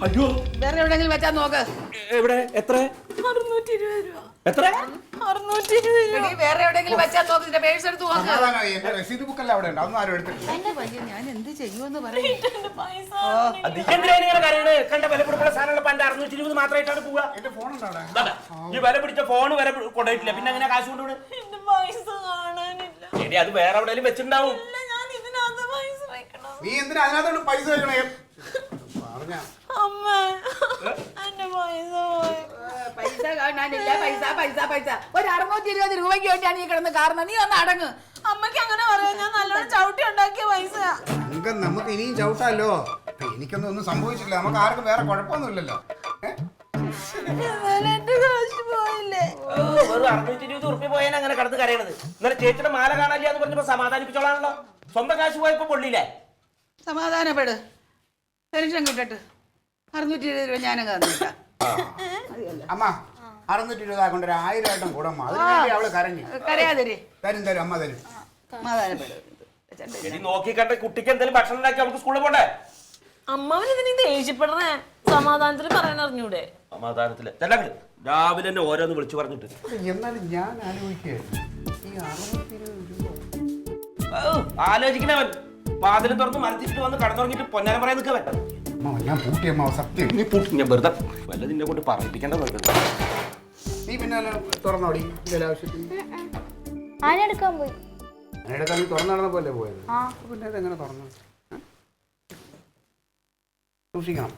അയ്യോ വേറെ എവിടെയെങ്കിലും വെച്ചാൽ നോക്ക്. എവിടെ? എത്ര? 620 രൂപ. എത്ര? 620 രൂപ. വേറെ എവിടെയെങ്കിലും വെച്ചാൽ നോക്ക്. നിന്റെ പേഴ്സ് എടുത്ത് നോക്ക്. രസീത് ബുക്കല്ല അവിടെ ഉണ്ട്, അതൊന്നും ആരും എടുത്തിട്ടില്ല. ഞാൻ എന്ത് ചെയ്യുമെന്ന് പറയും. കണ്ട വില പിടിപ്പുള്ള സാധനങ്ങൾ 620 മാത്രമായിട്ടാണ് പോവുക. എന്റെ ഫോൺ ഉണ്ടോ അവിടെ? ഈ വില പിടിച്ച ഫോൺ വരെ കൊണ്ടുപോയിട്ടില്ല, പിന്നെ അങ്ങനെ കാശ് കൊണ്ടുപോയി. എന്റെ പൈസ കാണാനില്ല. ശരി, അത് വേറെ എവിടെയെങ്കിലും വെച്ചിട്ടുണ്ടാവും. ഞാൻ ഇതിനകത്ത് പൈസ വെക്കണം. നീ എന്തിനാ അതിനകത്തോട്ട് പൈസ വെക്കണേ? പറഞ്ഞ അമ്മ എന്റെ പൈസ പോയി. പൈസ കാണാനില്ല. പൈസ പൈസ പൈസ ഒരു 620 രൂപയ്ക്ക് വേണ്ടിയാണ് ഈ കിടന്ന് കാരണം. നീ ഒന്ന് അടങ്ങ്. അമ്മയ്ക്ക് അങ്ങനെ പറയാം. ഞാൻ നല്ലോണം ചവിട്ടി ഉണ്ടാക്കിയ പൈസ. നമുക്ക് ഇനിയും ചവിട്ടാലോ. എനിക്കൊന്നും സംഭവിച്ചില്ല, നമുക്ക് ആർക്കും വേറെ കുഴപ്പമൊന്നുമില്ലല്ലോ. എന്റെ കാശ് പോയില്ലേ? വെറും 620 ഉറുപ്പ്യ പോയാൽ അങ്ങനെ കടന്ന് കരയണത്. ഇന്നലെ ചേച്ചിയുടെ മാല കാണാനില്ല എന്ന് പറഞ്ഞപ്പോ സമാധാനിപ്പിച്ചോളാണല്ലോ. സ്വന്തം കാശ് പോയപ്പോ പൊള്ളിയില്ലേ? സമാധാനപ്പെട്. ടെൻഷൻ കിട്ടട്ട്. 620 രൂപ ഞാനും തന്നിട്ടാ. അമ്മ 620 കൊണ്ട് 1000 ആയിട്ടും കൂടെ അവള് കരഞ്ഞു. കരയാതിരി. തരും തരും, അമ്മ തരും. സമാധാനപ്പെട്. നോക്കി കണ്ട കുട്ടിക്ക് എന്തെങ്കിലും ഭക്ഷണം ഉണ്ടാക്കി അവൾക്ക് സ്കൂളിൽ പോണ്ടേ? അമ്മാവന് ഇതിന് ദേഷ്യപ്പെടണേ. സമാധാനത്തിൽ പറയാനറിഞ്ഞൂടെ? സമാധാനത്തില് രാവിലെ തന്നെ ഓരോന്ന് വിളിച്ചു പറഞ്ഞിട്ട്. എന്നാലും ഞാൻ ആലോചിക്കുകയായിരുന്നു, ഈ 620 രൂപ ആലോചിക്കണവൻ വാതിലും തുറന്ന് മരത്തിട്ട് വന്ന് കടന്നുറങ്ങിട്ട് പൊന്നാനം പറയാൻ നിൽക്കവൻ. ഞാൻ പൂട്ടിയമ്മ, സത്യം. നീ പൂട്ടി, ഞാൻ വെറുതെ വല്ല നിന്നെ കൊണ്ട് പറയിപ്പിക്കേണ്ട. നീ പിന്നെ തുറന്നോടി ആവശ്യത്തിന്. ആരെടുക്കാൻ പോയി? അതിനെടുക്കാൻ നീ തുറന്നു നടന്നപ്പോലെ പോയത്. പിന്നെ അതെങ്ങനെ തുറന്നു? സൂക്ഷിക്കണം.